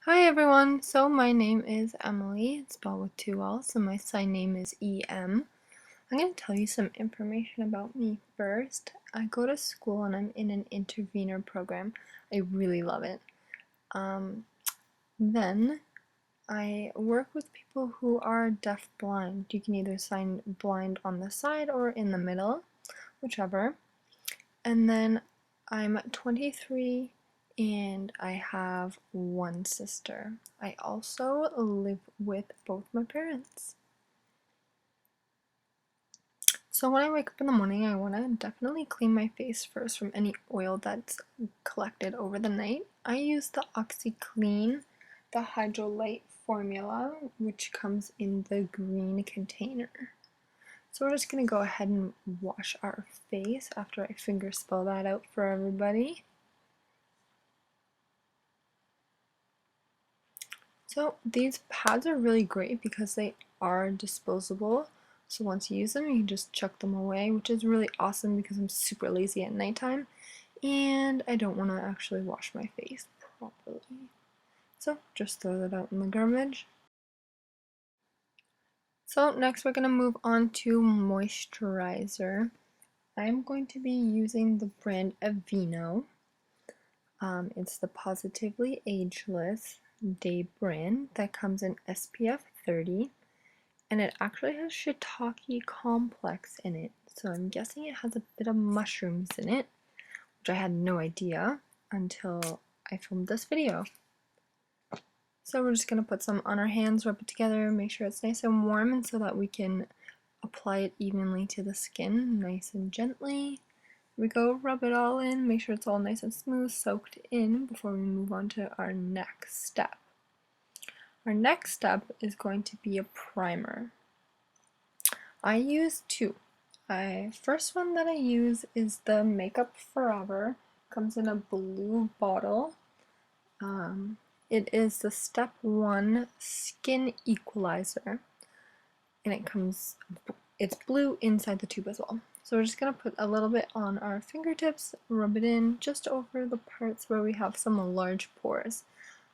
Hi everyone, so my name is Emily, it's spelled with two L's, and my sign name is EM. I'm going to tell you some information about me first. I go to school and I'm in an intervener program. I really love it. Then I work with people who are deaf-blind. You can either sign blind on the side or in the middle, whichever. And then I'm 23 and I have one sister. I also live with both my parents. So when I wake up in the morning, I want to definitely clean my face first from any oil that's collected over the night. I use the OxyClean, the Hydrolyte formula, which comes in the green container. So we're just going to go ahead and wash our face after I finger spell that out for everybody. So these pads are really great because they are disposable. So once you use them, you can just chuck them away, which is really awesome because I'm super lazy at nighttime and I don't want to actually wash my face properly. So just throw that out in the garbage. So next we're going to move on to moisturizer. I'm going to be using the brand Aveeno. It's the Positively Ageless Day brand that comes in SPF 30, and it actually has shiitake complex in it, so I'm guessing it has a bit of mushrooms in it, which I had no idea until I filmed this video. So we're just going to put some on our hands, rub it together, make sure it's nice and warm, and so that we can apply it evenly to the skin, nice and gently. We go rub it all in, make sure it's all nice and smooth, soaked in before we move on to our next step. Our next step is going to be a primer. I use two. First one that I use is the Makeup Forever. Comes in a blue bottle. It is the Step 1 Skin Equalizer, and it's blue inside the tube as well. So we're just going to put a little bit on our fingertips, rub it in just over the parts where we have some large pores.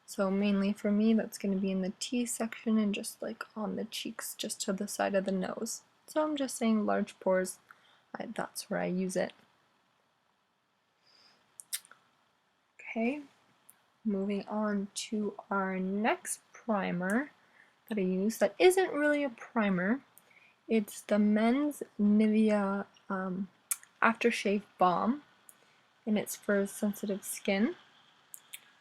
So mainly for me, that's going to be in the T section and just like on the cheeks, just to the side of the nose. So I'm just saying large pores, that's where I use it. Okay, moving on to our next primer that I use that isn't really a primer. It's the men's Nivea Aftershave Balm, and it's for sensitive skin.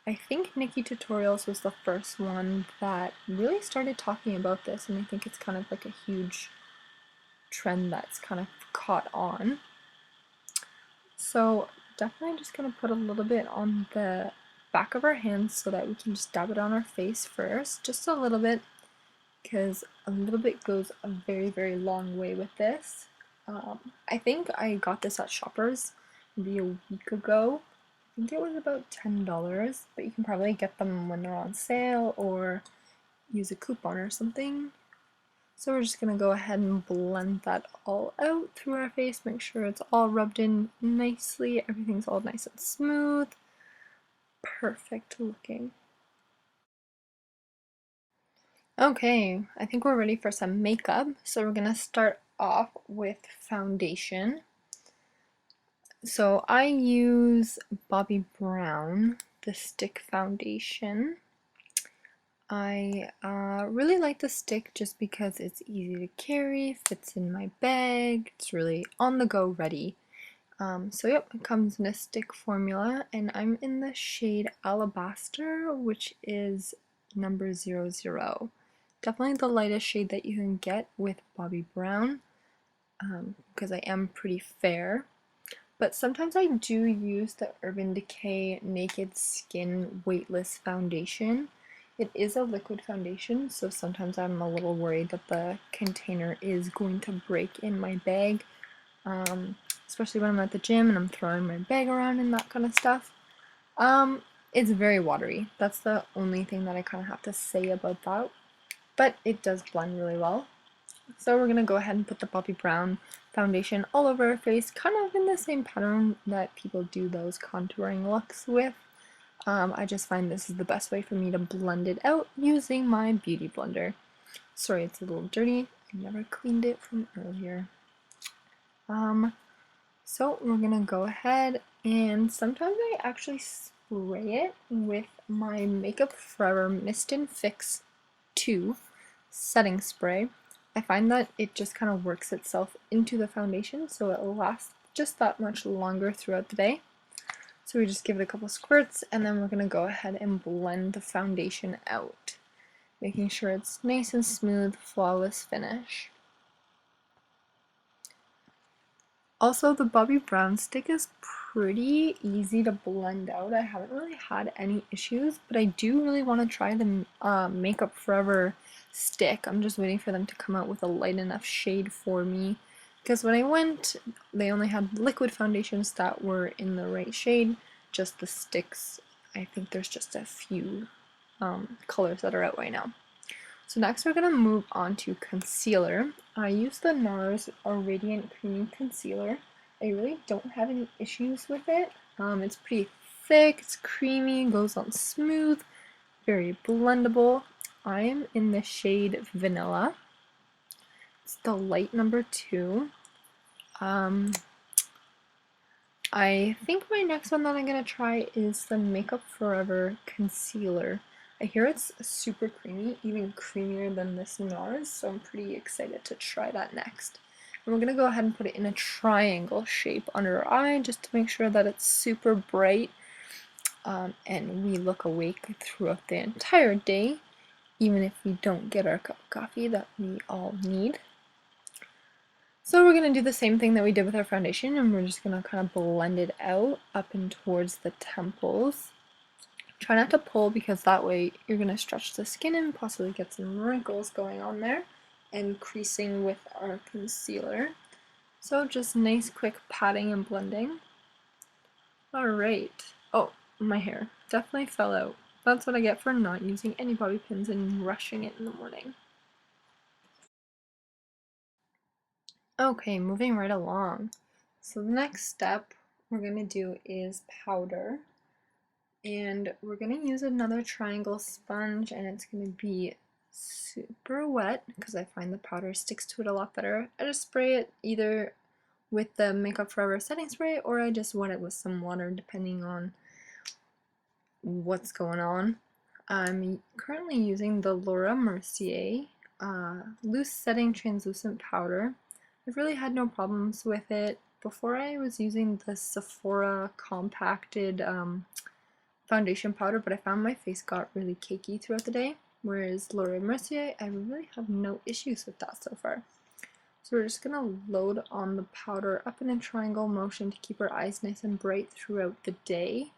I think Nikki Tutorials was the first one that really started talking about this, and I think it's kind of like a huge trend that's kind of caught on. So definitely just going to put a little bit on the back of our hands so that we can just dab it on our face first, just a little bit, because a little bit goes a very, very long way with this. I think I got this at Shoppers maybe a week ago. I think it was about $10, but you can probably get them when they're on sale or use a coupon or something. So we're just going to go ahead and blend that all out through our face, make sure it's all rubbed in nicely, everything's all nice and smooth. Perfect looking. Okay, I think we're ready for some makeup, so we're going to start off with foundation. So I use Bobbi Brown, the stick foundation. I really like the stick just because it's easy to carry, fits in my bag, it's really on the go ready. So yep, it comes in a stick formula, and I'm in the shade Alabaster, which is number 00. Definitely the lightest shade that you can get with Bobbi Brown, because I am pretty fair. But sometimes I do use the Urban Decay Naked Skin Weightless Foundation. It is a liquid foundation, so sometimes I'm a little worried that the container is going to break in my bag, especially when I'm at the gym and I'm throwing my bag around and that kind of stuff. It's very watery. That's the only thing that I kind of have to say about that, but it does blend really well. So we're going to go ahead and put the Bobbi Brown foundation all over our face, kind of in the same pattern that people do those contouring looks with. I just find this is the best way for me to blend it out using my beauty blender. Sorry, it's a little dirty. I never cleaned it from earlier. So we're gonna go ahead and sometimes I actually spray it with my Makeup Forever Mist and Fix 2 setting spray. I find that it just kind of works itself into the foundation so it lasts just that much longer throughout the day. So we just give it a couple squirts and then we're going to go ahead and blend the foundation out, making sure it's nice and smooth, flawless finish. Also, the Bobbi Brown stick is pretty easy to blend out. I haven't really had any issues, but I do really want to try the Makeup Forever stick. I'm just waiting for them to come out with a light enough shade for me, because when I went, they only had liquid foundations that were in the right shade. Just the sticks, I think there's just a few colors that are out right now. So next we're going to move on to concealer. I use the NARS Radiant Creamy Concealer. I really don't have any issues with it. It's pretty thick, it's creamy, goes on smooth, very blendable. I am in the shade Vanilla. It's the light number 2. I think my next one that I'm going to try is the Makeup Forever Concealer. I hear it's super creamy, even creamier than this NARS, so I'm pretty excited to try that next. And we're going to go ahead and put it in a triangle shape under our eye just to make sure that it's super bright and we look awake throughout the entire day, even if we don't get our cup of coffee that we all need. So we're going to do the same thing that we did with our foundation, and we're just going to kind of blend it out up and towards the temples. Try not to pull because that way you're going to stretch the skin and possibly get some wrinkles going on there and creasing with our concealer. So just nice quick patting and blending. Alright. Oh, my hair definitely fell out. That's what I get for not using any bobby pins and rushing it in the morning. Okay, moving right along. So the next step we're going to do is powder. And we're going to use another triangle sponge, and it's going to be super wet because I find the powder sticks to it a lot better. I just spray it either with the Makeup Forever setting spray or I just wet it with some water depending on what's going on. I'm currently using the Laura Mercier loose setting translucent powder. I've really had no problems with it. Before I was using the Sephora compacted foundation powder, but I found my face got really cakey throughout the day, whereas Laura Mercier, I really have no issues with that so far. So we're just going to load on the powder up in a triangle motion to keep our eyes nice and bright throughout the day.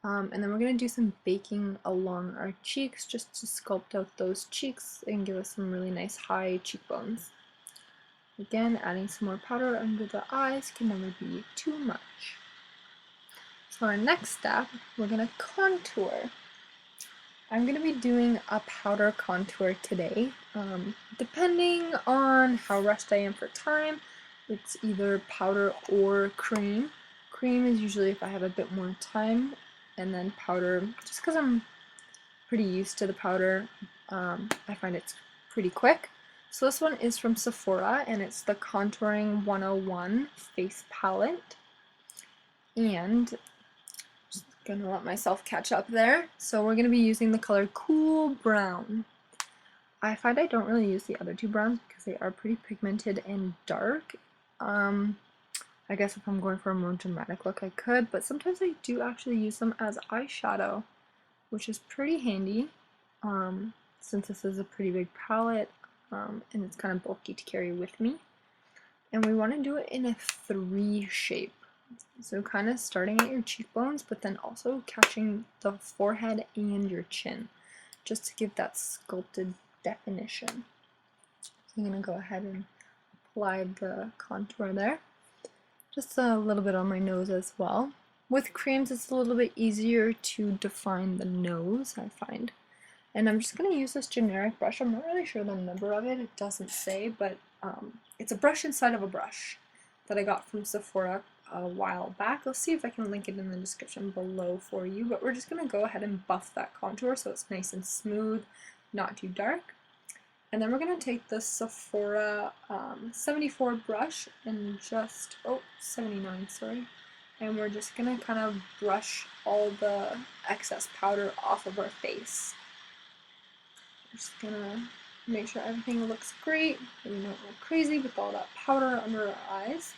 And then we're going to do some baking along our cheeks just to sculpt out those cheeks and give us some really nice high cheekbones. Again, adding some more powder under the eyes can never be too much. So our next step, we're going to contour. I'm going to be doing a powder contour today. Depending on how rushed I am for time, it's either powder or cream. Cream is usually if I have a bit more time, and then powder, just because I'm pretty used to the powder, I find it's pretty quick. So this one is from Sephora, and it's the Contouring 101 Face Palette. And just gonna let myself catch up there. So we're gonna be using the color Cool Brown. I find I don't really use the other two browns because they are pretty pigmented and dark. I guess if I'm going for a more dramatic look I could, but sometimes I do actually use them as eyeshadow, which is pretty handy since this is a pretty big palette and it's kind of bulky to carry with me. And we want to do it in a 3 shape. So kind of starting at your cheekbones, but then also catching the forehead and your chin, just to give that sculpted definition. So I'm going to go ahead and apply the contour there. Just a little bit on my nose as well. With creams, it's a little bit easier to define the nose, I find. And I'm just going to use this generic brush. I'm not really sure the number of it. It doesn't say, but it's a brush inside of a brush that I got from Sephora a while back. I'll see if I can link it in the description below for you, but we're just going to go ahead and buff that contour so it's nice and smooth, not too dark. And then we're going to take the Sephora 74 brush and just, 79, sorry. And we're just going to kind of brush all the excess powder off of our face. Just going to make sure everything looks great, and we don't look crazy with all that powder under our eyes.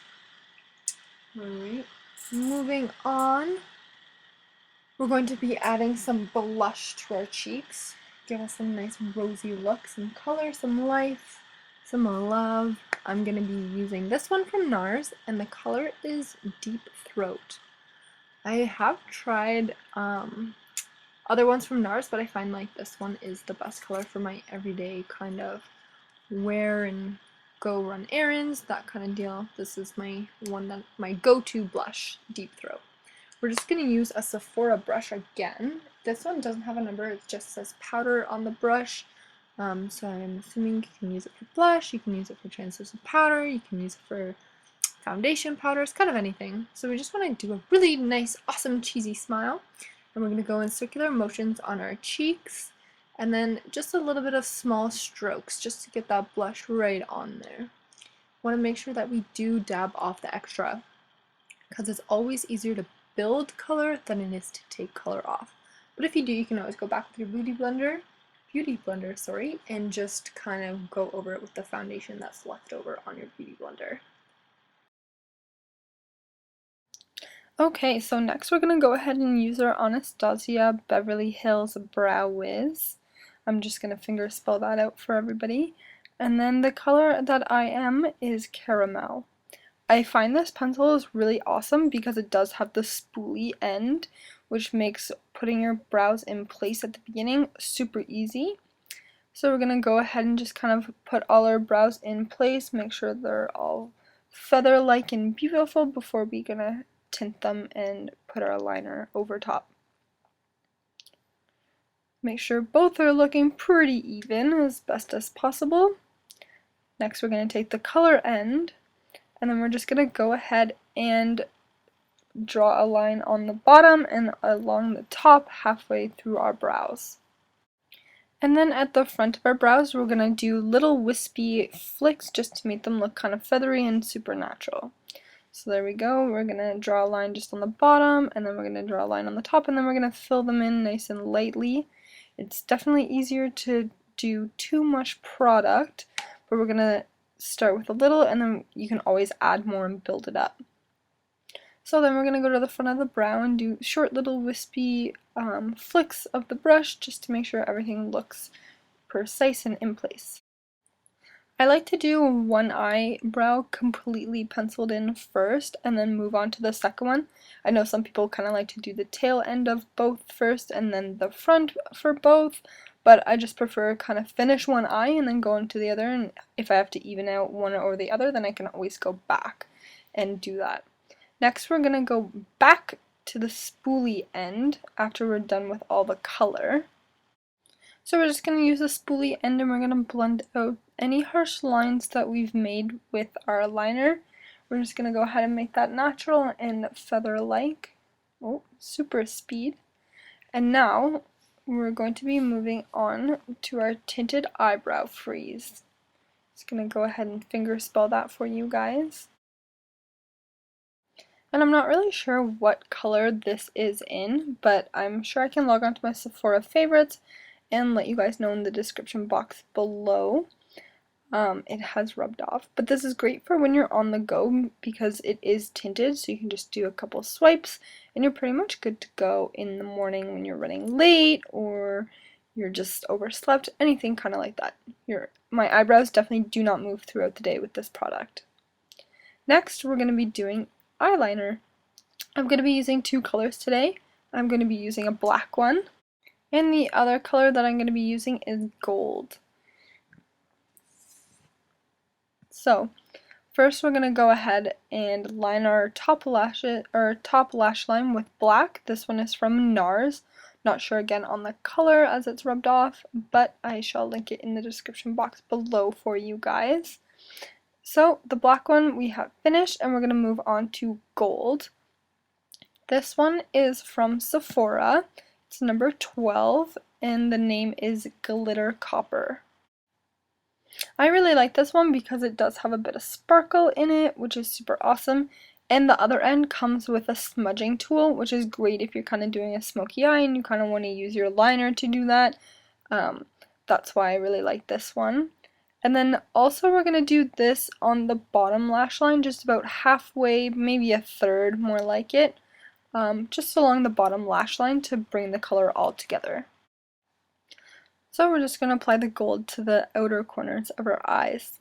Alright, moving on, we're going to be adding some blush to our cheeks. Give us some nice rosy look, some color, some life, some love. I'm going to be using this one from NARS, and the color is Deep Throat. I have tried other ones from NARS, but I find like this one is the best color for my everyday kind of wear and go run errands, that kind of deal. This is my go-to blush, Deep Throat. We're just going to use a Sephora brush again. This one doesn't have a number, it just says powder on the brush. So I'm assuming you can use it for blush, you can use it for translucent powder, you can use it for foundation powder, it's kind of anything. So we just want to do a really nice, awesome, cheesy smile. And we're going to go in circular motions on our cheeks. And then just a little bit of small strokes just to get that blush right on there. Want to make sure that we do dab off the extra, because it's always easier to build color than it is to take color off. But if you do, you can always go back with your beauty blender, and just kind of go over it with the foundation that's left over on your beauty blender. Okay, so next we're going to go ahead and use our Anastasia Beverly Hills Brow Wiz. I'm just going to finger spell that out for everybody. And then the color that I am is Caramel. I find this pencil is really awesome because it does have the spoolie end, which makes putting your brows in place at the beginning super easy. So we're going to go ahead and just kind of put all our brows in place, make sure they're all feather-like and beautiful before we're going to tint them and put our liner over top. Make sure both are looking pretty even as best as possible. Next we're going to take the color end, and then we're just going to go ahead and draw a line on the bottom and along the top halfway through our brows. And then at the front of our brows we're going to do little wispy flicks just to make them look kind of feathery and supernatural. So there we go, we're going to draw a line just on the bottom, and then we're going to draw a line on the top, and then we're going to fill them in nice and lightly. It's definitely easier to do too much product, but we're going to start with a little, and then you can always add more and build it up. So then we're going to go to the front of the brow and do short little wispy flicks of the brush just to make sure everything looks precise and in place. I like to do one eyebrow completely penciled in first and then move on to the second one. I know some people kind of like to do the tail end of both first and then the front for both, but I just prefer kind of finish one eye and then go into the other, and if I have to even out one or the other, then I can always go back and do that. Next we're going to go back to the spoolie end after we're done with all the color. So we're just going to use the spoolie end and we're going to blend out any harsh lines that we've made with our liner. We're just going to go ahead and make that natural and feather-like. Oh, super speed. And now we're going to be moving on to our tinted eyebrow freeze. Just going to go ahead and finger spell that for you guys. And I'm not really sure what color this is in, but I'm sure I can log on to my Sephora favorites and let you guys know in the description box below. It has rubbed off, but this is great for when you're on the go because it is tinted, so you can just do a couple swipes and you're pretty much good to go in the morning when you're running late or you're just overslept, anything kind of like that. My eyebrows definitely do not move throughout the day with this product. Next, we're going to be doing eyeliner. I'm going to be using two colors today. I'm going to be using a black one, and the other color that I'm going to be using is gold. So, first we're going to go ahead and line our top lash line with black. This one is from NARS. Not sure again on the color as it's rubbed off, but I shall link it in the description box below for you guys. So the black one we have finished, and we're going to move on to gold. This one is from Sephora. It's number 12, and the name is Glitter Copper. I really like this one because it does have a bit of sparkle in it, which is super awesome. And the other end comes with a smudging tool, which is great if you're kind of doing a smoky eye and you kind of want to use your liner to do that. That's why I really like this one. And then also we're going to do this on the bottom lash line, just about halfway, maybe a third, more like it. Just along the bottom lash line to bring the color all together. So we're just going to apply the gold to the outer corners of our eyes.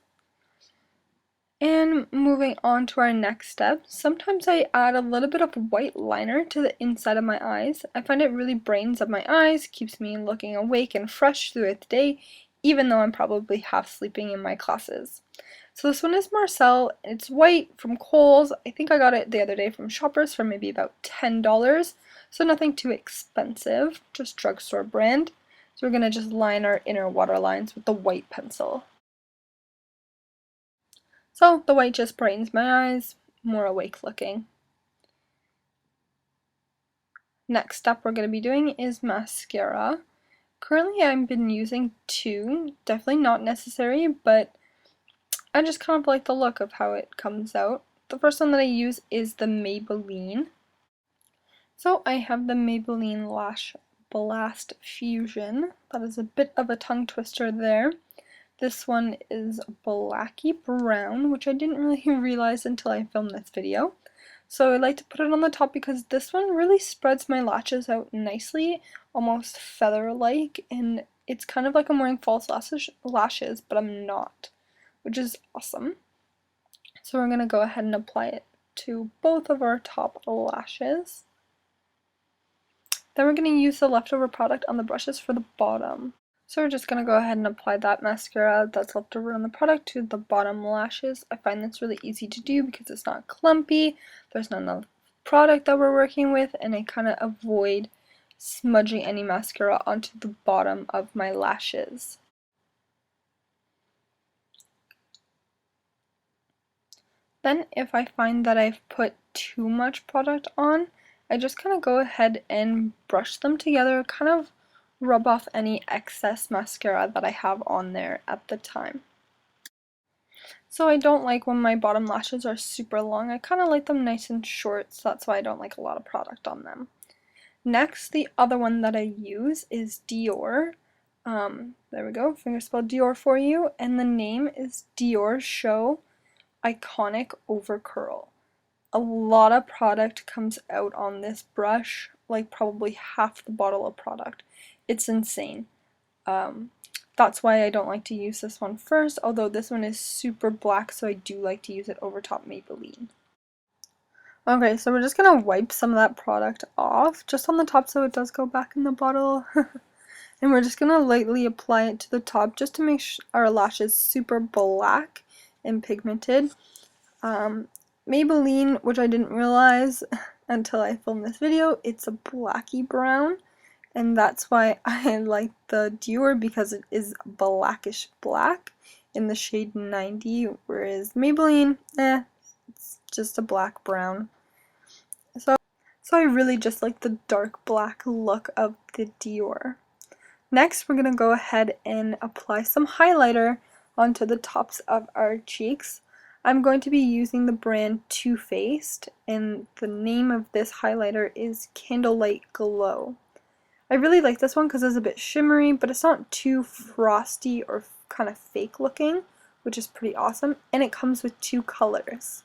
And moving on to our next step, sometimes I add a little bit of white liner to the inside of my eyes. I find it really brightens up my eyes, keeps me looking awake and fresh throughout the day, even though I'm probably half sleeping in my classes. So this one is Marcelle. It's white from Kohl's. I think I got it the other day from Shoppers for maybe about $10, so nothing too expensive, just drugstore brand. So we're going to just line our inner waterlines with the white pencil. So the white just brightens my eyes, more awake looking. Next up we're going to be doing is mascara. Currently I've been using two, definitely not necessary, but I just kind of like the look of how it comes out. The first one that I use is the Maybelline. So I have the Maybelline Lash Blast Fusion. That is a bit of a tongue twister there. This one is blacky brown, which I didn't really realize until I filmed this video. So I like to put it on the top because this one really spreads my lashes out nicely, almost feather-like, and it's kind of like I'm wearing false lashes, but I'm not, which is awesome. So we're going to go ahead and apply it to both of our top lashes. Then we're going to use the leftover product on the brushes for the bottom. So we're just going to go ahead and apply that mascara that's left over on the product to the bottom lashes. I find that's really easy to do because it's not clumpy, there's not enough product that we're working with, and I kind of avoid smudging any mascara onto the bottom of my lashes. Then if I find that I've put too much product on, I just kind of go ahead and brush them together, kind of rub off any excess mascara that I have on there at the time. So I don't like when my bottom lashes are super long. I kind of like them nice and short, so that's why I don't like a lot of product on them. Next, the other one that I use is Dior. There we go, finger spelled Dior for you, and the name is Diorshow Iconic Overcurl. A lot of product comes out on this brush, like probably half the bottle of product. It's insane. That's why I don't like to use this one first, although this one is super black, so I do like to use it over top Maybelline. Okay, so we're just going to wipe some of that product off, just on the top so it does go back in the bottle. And we're just going to lightly apply it to the top just to make our lashes super black and pigmented. Maybelline, which I didn't realize until I filmed this video, it's a blacky brown, and that's why I like the Dior, because it is blackish black in the shade 90, whereas Maybelline, it's just a black brown. So I really just like the dark black look of the Dior. Next, we're going to go ahead and apply some highlighter onto the tops of our cheeks. I'm going to be using the brand Too Faced, and the name of this highlighter is Candlelight Glow. I really like this one because it's a bit shimmery, but it's not too frosty or kind of fake looking, which is pretty awesome, and it comes with two colors.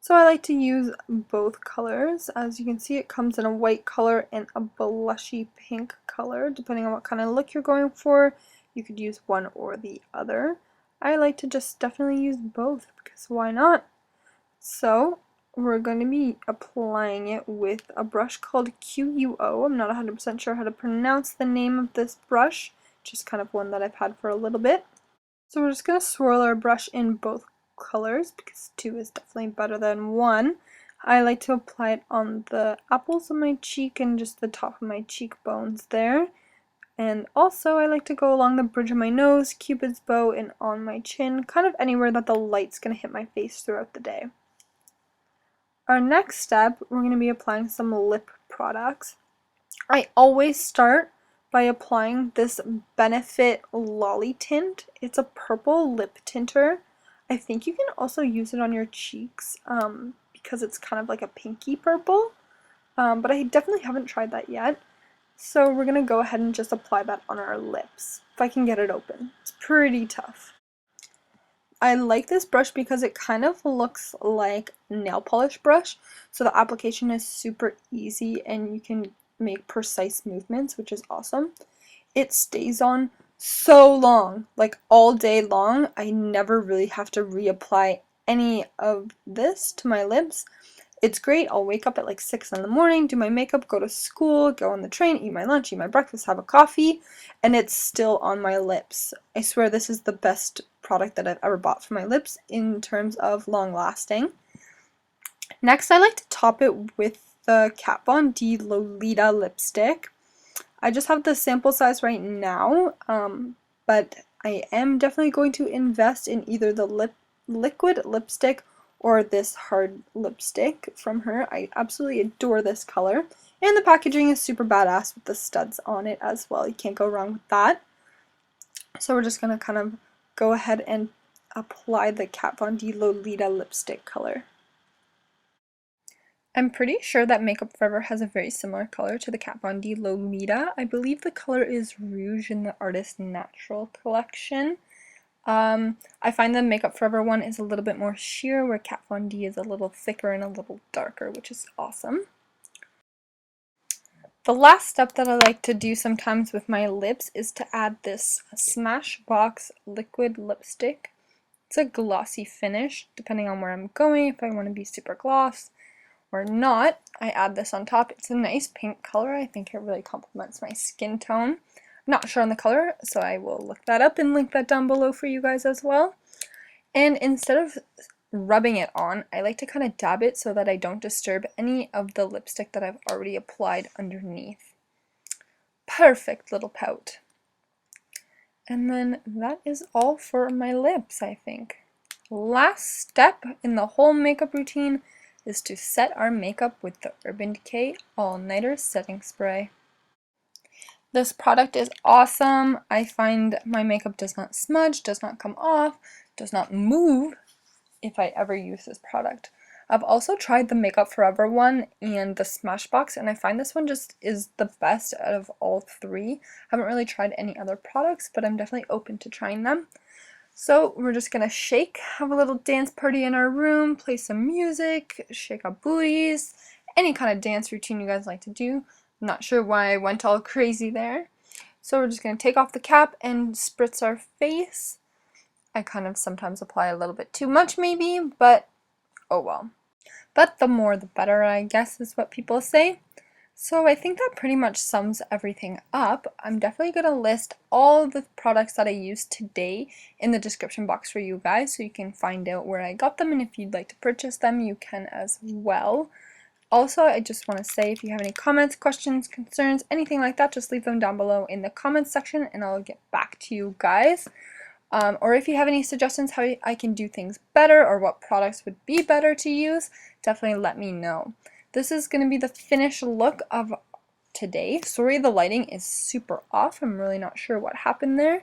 So I like to use both colors. As you can see, it comes in a white color and a blushy pink color. Depending on what kind of look you're going for, you could use one or the other. I like to just definitely use both, because why not? So we're going to be applying it with a brush called QUO. I'm not 100% sure how to pronounce the name of this brush, just kind of one that I've had for a little bit. So we're just going to swirl our brush in both colors, because two is definitely better than one. I like to apply it on the apples of my cheek and just the top of my cheekbones there. And also I like to go along the bridge of my nose, cupid's bow, and on my chin, kind of anywhere that the light's going to hit my face throughout the day. Our next step, we're going to be applying some lip products. I always start by applying this Benefit Lolly Tint. It's a purple lip tinter. I think you can also use it on your cheeks because it's kind of like a pinky purple, but I definitely haven't tried that yet. So we're going to go ahead and just apply that on our lips, if I can get it open. It's pretty tough. I like this brush because it kind of looks like nail polish brush, so the application is super easy and you can make precise movements, which is awesome. It stays on so long, like all day long. I never really have to reapply any of this to my lips. It's great. I'll wake up at like 6 in the morning, do my makeup, go to school, go on the train, eat my lunch, eat my breakfast, have a coffee, and it's still on my lips. I swear this is the best product that I've ever bought for my lips in terms of long lasting. Next, I like to top it with the Kat Von D Lolita lipstick. I just have the sample size right now, but I am definitely going to invest in either the liquid lipstick or this hard lipstick from her. I absolutely adore this color, and the packaging is super badass with the studs on it as well. You can't go wrong with that. So we're just going to kind of go ahead and apply the Kat Von D Lolita lipstick color. I'm pretty sure that Makeup Forever has a very similar color to the Kat Von D Lolita. I believe the color is Rouge in the Artist Natural collection. I find the Makeup Forever one is a little bit more sheer, where Kat Von D is a little thicker and a little darker, which is awesome. The last step that I like to do sometimes with my lips is to add this Smashbox liquid lipstick. It's a glossy finish, depending on where I'm going. If I want to be super gloss or not, I add this on top. It's a nice pink color. I think it really complements my skin tone. Not sure on the color, so I will look that up and link that down below for you guys as well. And instead of rubbing it on, I like to kind of dab it so that I don't disturb any of the lipstick that I've already applied underneath. Perfect little pout. And then that is all for my lips, I think. Last step in the whole makeup routine is to set our makeup with the Urban Decay All Nighter Setting Spray. This product is awesome. I find my makeup does not smudge, does not come off, does not move if I ever use this product. I've also tried the Makeup Forever one and the Smashbox, and I find this one just is the best out of all three. I haven't really tried any other products, but I'm definitely open to trying them. So we're just gonna shake, have a little dance party in our room, play some music, shake our booties, any kind of dance routine you guys like to do. I'm not sure why I went all crazy there. So we're just going to take off the cap and spritz our face. I kind of sometimes apply a little bit too much maybe, but oh well. But the more the better, I guess, is what people say. So I think that pretty much sums everything up. I'm definitely going to list all the products that I used today in the description box for you guys, so you can find out where I got them, and if you'd like to purchase them, you can as well. Also, I just want to say, if you have any comments, questions, concerns, anything like that, just leave them down below in the comments section and I'll get back to you guys. Or if you have any suggestions how I can do things better or what products would be better to use, definitely let me know. This is going to be the finished look of today. Sorry the lighting is super off. I'm really not sure what happened there.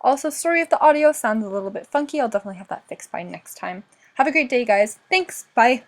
Also, sorry if the audio sounds a little bit funky. I'll definitely have that fixed by next time. Have a great day, guys. Thanks. Bye.